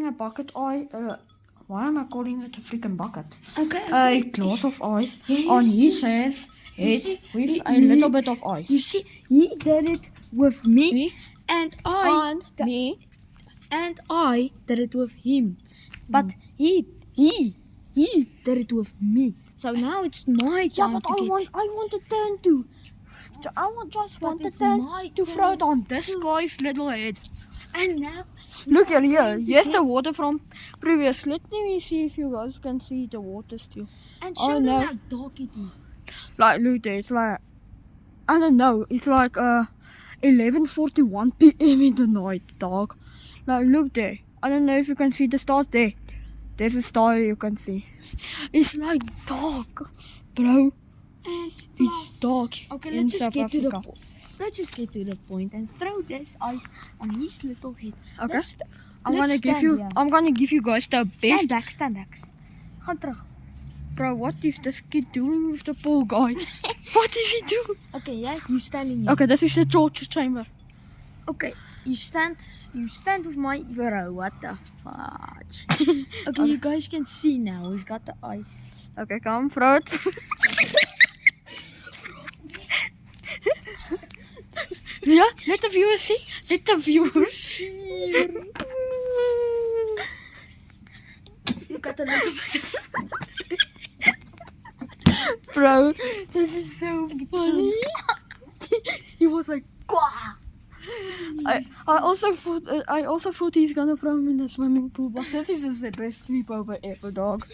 a bucket why am I calling it a freaking bucket? Okay. A glass of ice on his head with a he- little bit of ice. You see, he did it with me, Me? and I Me? and I did it with him. But he did it with me. So now it's my Yeah, time but to get. I want a turn to. Just want a it's turn my to turn throw it on this guy's little head. And now, Look here, time to here's get- the water from previous. Let me see if you guys can see the water still. And Oh, show them no. how dark it is. Like, look there, it's like, I don't know, it's like 11:41 p.m. in the night, dog. Like, look there. I don't know if you can see the stars there. There's a star you can see. It's like dark, bro. And It's dark okay, in let's just South get to the Africa. point. Let's just get to the point and throw this ice on his little head. Okay. Let's I'm let's gonna give stand you. here. I'm gonna give you guys the best. Stand back. Gaan terug. Bro, what is this kid doing with the poor guy? What is he doing? Okay, yeah, you standing here. Okay, this is the torture chamber. Okay, you stand with my bro. What the fudge? Okay, you guys can see now. We've got the ice. Okay, come, throw it. Yeah, let the viewers see. Let the viewers see. Look at the little bit. Bro, this is so funny. He was like, "Quah!" I also thought he's gonna throw him in the swimming pool, but this is just the best sleepover ever, dog.